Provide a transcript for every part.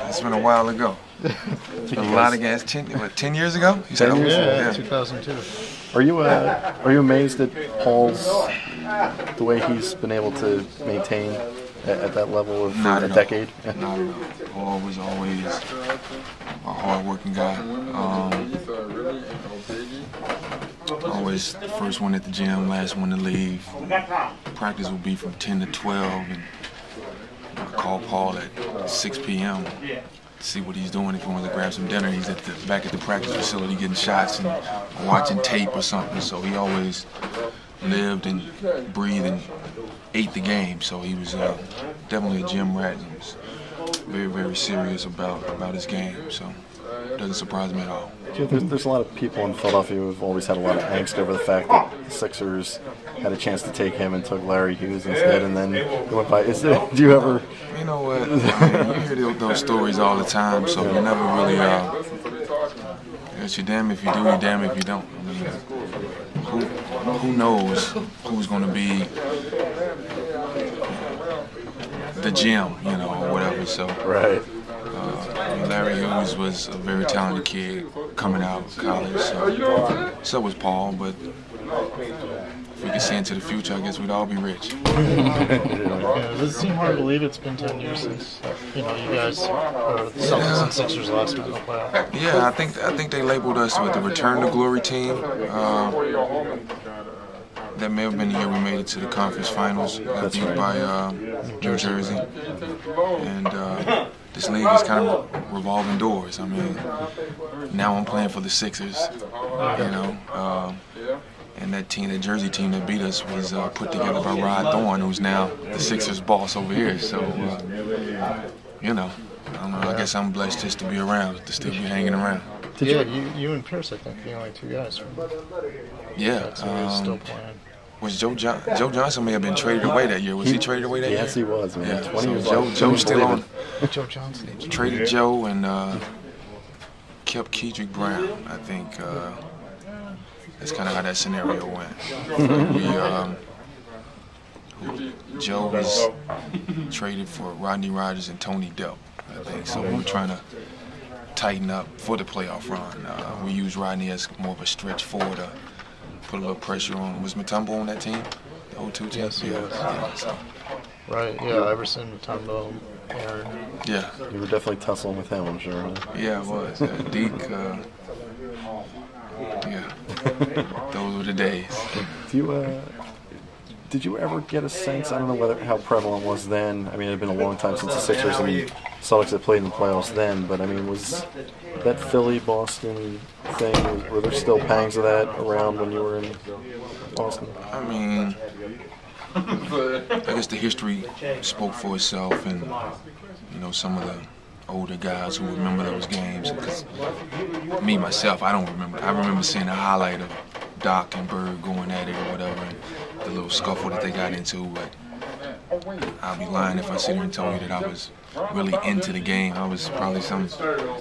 It's been a while ago. It's been a lot of games. 10 years ago? You said 10 years? Yeah, 2002. Are you amazed at Paul's, the way he's been able to maintain at that level of a decade? Not at all. Paul was always a hard-working guy. Always the first one at the gym, last one to leave. Practice would be from 10 to 12, and I call Paul at 6 p.m. to see what he's doing. If he wants to grab some dinner, he's back at the practice facility getting shots and watching tape or something. So he always lived and breathed and ate the game. So he was definitely a gym rat and was very, very serious about his game. So it doesn't surprise me at all. There's a lot of people in Philadelphia who have always had a lot of angst over the fact that the Sixers had a chance to take him and took Larry Hughes instead, and then it went by. Do you ever? You know what? I mean, you hear those stories all the time, so you never really. You're damn if you do, you're damn if you don't. I mean, who knows who's going to be the gem, or whatever. So. Right. Larry Hughes was a very talented kid coming out of college, so was Paul, but if we could see into the future, I guess we'd all be rich. Does it seem hard to believe it's been 10 years since you guys, or the Celtics and Sixers last met in the playoffs? Yeah, I think they labeled us with the return to glory team. That may have been the year we made it to the conference finals, got beat by New Jersey, and this league is kind of revolving doors. I mean, now I'm playing for the Sixers, and that team, that Jersey team that beat us, was put together by Rod Thorn, who's now the Sixers boss over here. So, I don't know. I guess I'm blessed just to be around, to still be hanging around. You and Pierce, I think, the only two guys from still playing. Was Joe Johnson may have been traded away that year? Was he traded away that year? Yes, he was, man. Yeah, 20 years Joe's still on. Joe Johnson. Traded Joe and kept Kedrick Brown. I think that's kind of how that scenario went. Joe was traded for Rodney Rogers and Tony Delp, I think. So we were trying to tighten up for the playoff run. We used Rodney as more of a stretch forward to put a little pressure on. Was Mutombo on that team? The 0-2 team? Yes, he was. Yeah, so. Right, yeah, Iverson, Mutombo, Aaron. Yeah. You were definitely tussling with him, I'm sure. Yeah, I was. Deke, yeah. Those were the days. Did you ever get a sense, I don't know how prevalent it was then, I mean, it had been a long time since the Sixers and Celtics had played in the playoffs then, but I mean, was that Philly-Boston thing, were there still pangs of that around when you were in Boston? I mean, I guess the history spoke for itself, and, some of the older guys who remember those games, because me, myself, I don't remember. I remember seeing a highlight of Doc and Bird going at it or whatever, and the little scuffle that they got into, but I'll be lying if I sit here and tell you that I was really into the game. I was probably some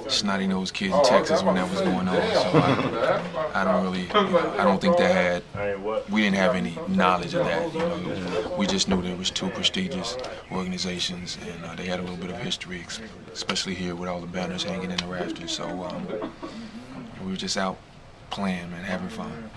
snotty-nosed kid in Texas when that was going on, so I don't really, I don't think we didn't have any knowledge of that, We just knew there was two prestigious organizations, and they had a little bit of history, especially here with all the banners hanging in the rafters, so we were just out playing, man, having fun.